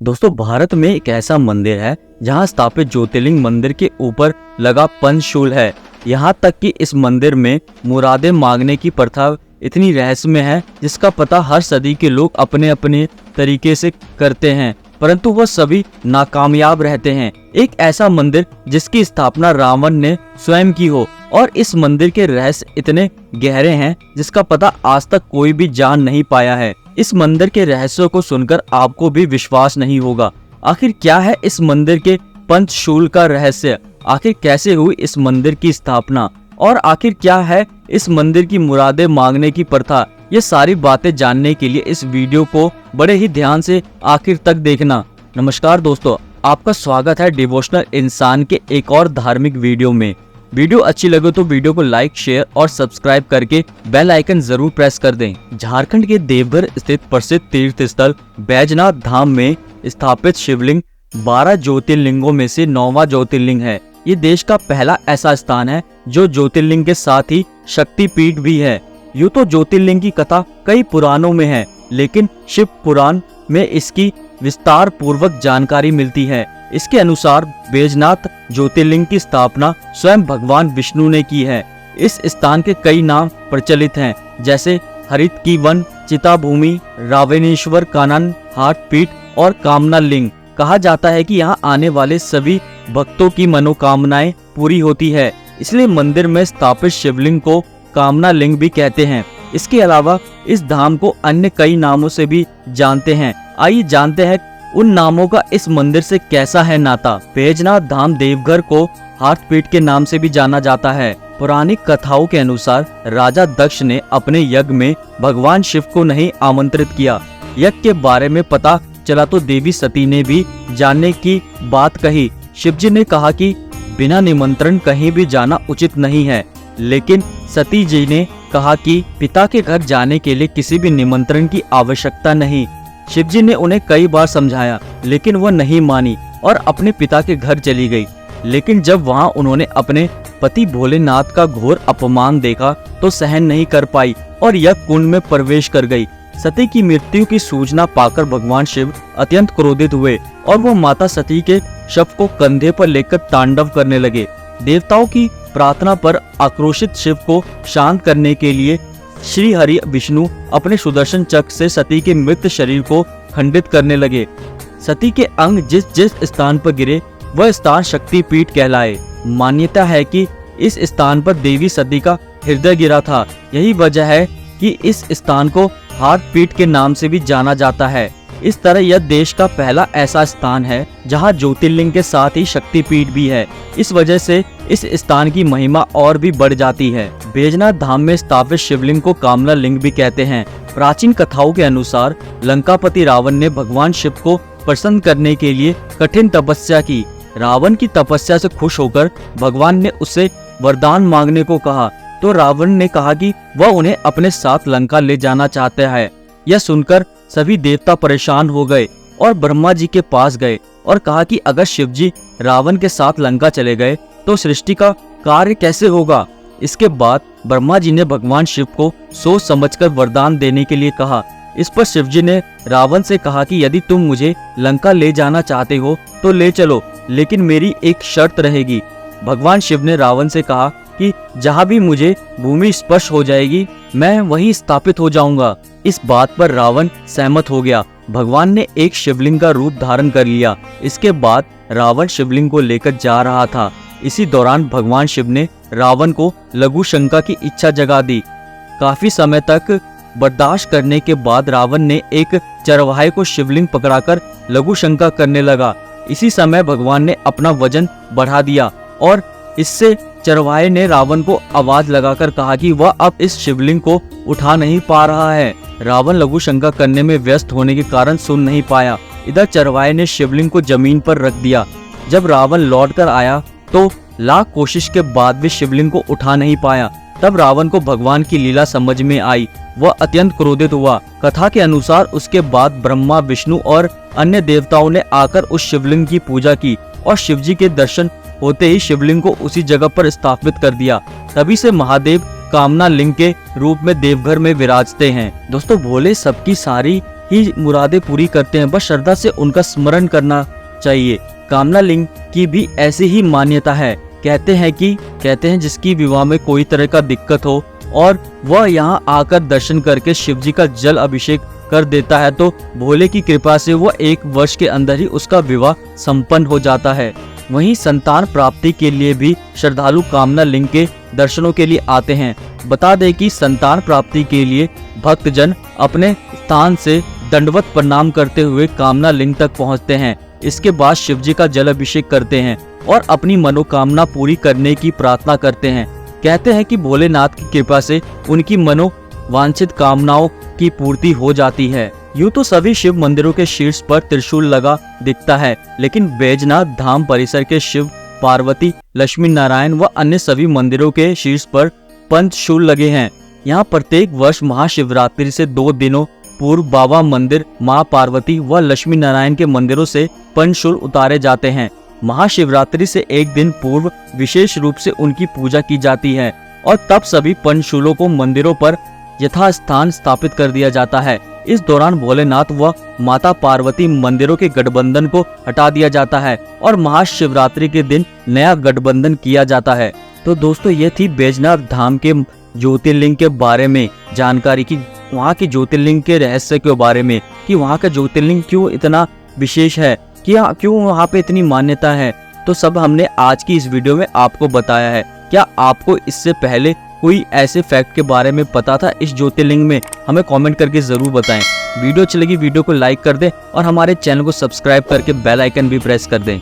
दोस्तों भारत में एक ऐसा मंदिर है जहां स्थापित ज्योतिर्लिंग मंदिर के ऊपर लगा पंचशूल है। यहाँ तक कि इस मंदिर में मुरादें मांगने की प्रथा इतनी रहस्यमय है जिसका पता हर सदी के लोग अपने अपने तरीके से करते हैं, परंतु वह सभी नाकामयाब रहते हैं। एक ऐसा मंदिर जिसकी स्थापना रावण ने स्वयं की हो और इस मंदिर के रहस्य इतने गहरे हैं जिसका पता आज तक कोई भी जान नहीं पाया है। इस मंदिर के रहस्यों को सुनकर आपको भी विश्वास नहीं होगा। आखिर क्या है इस मंदिर के पंचशूल का रहस्य, आखिर कैसे हुई इस मंदिर की स्थापना और आखिर क्या है इस मंदिर की मुरादें मांगने की प्रथा, ये सारी बातें जानने के लिए इस वीडियो को बड़े ही ध्यान से आखिर तक देखना। नमस्कार दोस्तों, आपका स्वागत है डिवोशनल इंसान के एक और धार्मिक वीडियो में। वीडियो अच्छी लगे तो वीडियो को लाइक, शेयर और सब्सक्राइब करके बेल आइकन जरूर प्रेस कर दें। झारखंड के देवघर स्थित प्रसिद्ध तीर्थ स्थल बैजनाथ धाम में स्थापित शिवलिंग 12 ज्योतिर्लिंगों में से 9वां ज्योतिर्लिंग है। ये देश का पहला ऐसा स्थान है जो ज्योतिर्लिंग के साथ ही शक्तिपीठ भी है। यूँ तो ज्योतिर्लिंग की कथा कई पुराणों में है, लेकिन शिव पुराण में इसकी विस्तार पूर्वक जानकारी मिलती है। इसके अनुसार बैजनाथ ज्योतिर्लिंग की स्थापना स्वयं भगवान विष्णु ने की है। इस स्थान के कई नाम प्रचलित हैं, जैसे हरित की वन, चिता भूमि, रावणेश्वर कानन, हाट पीठ और कामना लिंग। कहा जाता है कि यहाँ आने वाले सभी भक्तों की मनोकामनाएं पूरी होती है, इसलिए मंदिर में स्थापित शिवलिंग को कामना लिंग भी कहते हैं। इसके अलावा इस धाम को अन्य कई नामों से भी जानते हैं। आइए जानते हैं उन नामों का इस मंदिर से कैसा है नाता। बैजनाथ धाम देवघर को हाटपीठ के नाम से भी जाना जाता है। पौराणिक कथाओं के अनुसार राजा दक्ष ने अपने यज्ञ में भगवान शिव को नहीं आमंत्रित किया। यज्ञ के बारे में पता चला तो देवी सती ने भी जानने की बात कही। शिवजी ने कहा कि बिना निमंत्रण कहीं भी जाना उचित नहीं है, लेकिन सती जी ने कहा कि पिता के घर जाने के लिए किसी भी निमंत्रण की आवश्यकता नहीं। शिवजी ने उन्हें कई बार समझाया, लेकिन वह नहीं मानी और अपने पिता के घर चली गई। लेकिन जब वहां उन्होंने अपने पति भोलेनाथ का घोर अपमान देखा तो सहन नहीं कर पाई और यज्ञ कुंड में प्रवेश कर गई। सती की मृत्यु की सूचना पाकर भगवान शिव अत्यंत क्रोधित हुए और वो माता सती के शव को कंधे पर लेकर तांडव करने लगे। देवताओं की प्रार्थना पर आक्रोशित शिव को शांत करने के लिए श्री हरि विष्णु अपने सुदर्शन चक्र से सती के मृत शरीर को खंडित करने लगे। सती के अंग जिस जिस स्थान पर गिरे वह स्थान शक्तिपीठ कहलाए। मान्यता है कि इस स्थान पर देवी सती का हृदय गिरा था। यही वजह है कि इस स्थान को हाटपीठ के नाम से भी जाना जाता है। इस तरह यह देश का पहला ऐसा स्थान है जहां ज्योतिर्लिंग के साथ ही शक्तिपीठ भी है। इस वजह से इस स्थान की महिमा और भी बढ़ जाती है। बैजनाथ धाम में स्थापित शिवलिंग को कामना लिंग भी कहते हैं। प्राचीन कथाओं के अनुसार लंकापति रावण ने भगवान शिव को प्रसन्न करने के लिए कठिन तपस्या की। रावण की तपस्या से खुश होकर भगवान ने उससे वरदान मांगने को कहा, तो रावण ने कहा कि वह उन्हें अपने साथ लंका ले जाना चाहता है। यह सुनकर सभी देवता परेशान हो गए और ब्रह्मा जी के पास गए और कहा कि अगर शिवजी रावण के साथ लंका चले गए तो सृष्टि का कार्य कैसे होगा। इसके बाद ब्रह्मा जी ने भगवान शिव को सोच समझकर वरदान देने के लिए कहा। इस पर शिवजी ने रावण से कहा कि यदि तुम मुझे लंका ले जाना चाहते हो तो ले चलो, लेकिन मेरी एक शर्त रहेगी। भगवान शिव ने रावण से कहा कि जहाँ भी मुझे भूमि स्पर्श हो जाएगी मैं वहीं स्थापित हो जाऊंगा। इस बात पर रावण सहमत हो गया। भगवान ने एक शिवलिंग का रूप धारण कर लिया। इसके बाद रावण शिवलिंग को लेकर जा रहा था। इसी दौरान भगवान शिव ने रावण को लघु शंका की इच्छा जगा दी। काफी समय तक बर्दाश्त करने के बाद रावण ने एक चरवाहे को शिवलिंग पकड़ाकर लघु शंका करने लगा। इसी समय भगवान ने अपना वजन बढ़ा दिया और इससे चरवाहे ने रावण को आवाज लगाकर कहा कि वह अब इस शिवलिंग को उठा नहीं पा रहा है। रावण लघु शंका करने में व्यस्त होने के कारण सुन नहीं पाया। इधर चरवाहे ने शिवलिंग को जमीन पर रख दिया। जब रावण लौट कर आया तो लाख कोशिश के बाद भी शिवलिंग को उठा नहीं पाया। तब रावण को भगवान की लीला समझ में आई। वह अत्यंत क्रोधित हुआ। कथा के अनुसार उसके बाद ब्रह्मा, विष्णु और अन्य देवताओं ने आकर उस शिवलिंग की पूजा की और शिवजी के दर्शन होते ही शिवलिंग को उसी जगह पर स्थापित कर दिया। तभी से महादेव कामना लिंग के रूप में देवघर में विराजते हैं। दोस्तों भोले सबकी सारी ही मुरादें पूरी करते हैं, बस श्रद्धा से उनका स्मरण करना चाहिए। कामना लिंग की भी ऐसी ही मान्यता है। कहते हैं जिसकी विवाह में कोई तरह का दिक्कत हो और वह यहाँ आकर दर्शन करके शिव जी का जल अभिषेक कर देता है तो भोले की कृपा से वह 1 वर्ष के अंदर ही उसका विवाह संपन्न हो जाता है। वहीं संतान प्राप्ति के लिए भी श्रद्धालु कामना लिंग के दर्शनों के लिए आते हैं। बता दें कि संतान प्राप्ति के लिए भक्तजन अपने स्थान से दंडवत प्रणाम करते हुए कामना लिंग तक पहुंचते हैं। इसके बाद शिव जी का जल अभिषेक करते हैं और अपनी मनोकामना पूरी करने की प्रार्थना करते हैं। कहते हैं कि भोलेनाथ की कृपा से उनकी मनोवांछित कामनाओं की पूर्ति हो जाती है। यूँ तो सभी शिव मंदिरों के शीर्ष पर त्रिशूल लगा दिखता है, लेकिन बैजनाथ धाम परिसर के शिव, पार्वती, लक्ष्मी नारायण व अन्य सभी मंदिरों के शीर्ष पर पंचशूल लगे हैं। यहाँ प्रत्येक वर्ष महाशिवरात्रि से 2 दिनों पूर्व बाबा मंदिर, माँ पार्वती व लक्ष्मी नारायण के मंदिरों से पंचशूल उतारे जाते हैं। महाशिवरात्रि से 1 दिन पूर्व विशेष रूप से उनकी पूजा की जाती है और तब सभी पंचशूलों को मंदिरों पर यथास्थान स्थापित कर दिया जाता है। इस दौरान भोलेनाथ व माता पार्वती मंदिरों के गठबंधन को हटा दिया जाता है और महाशिवरात्रि के दिन नया गठबंधन किया जाता है। तो दोस्तों, ये थी बैजनाथ धाम के ज्योतिर्लिंग के बारे में जानकारी की, वहाँ के ज्योतिर्लिंग के रहस्य के बारे में, कि वहाँ का ज्योतिर्लिंग क्यों इतना विशेष है, कि क्यों वहाँ पे इतनी मान्यता है। तो सब हमने आज की इस वीडियो में आपको बताया है। क्या आपको इससे पहले कोई ऐसे फैक्ट के बारे में पता था इस ज्योतिर्लिंग में? हमें कमेंट करके जरूर बताएं। वीडियो अच्छी लगी वीडियो को लाइक कर दें और हमारे चैनल को सब्सक्राइब करके बेल आइकन भी प्रेस कर दें।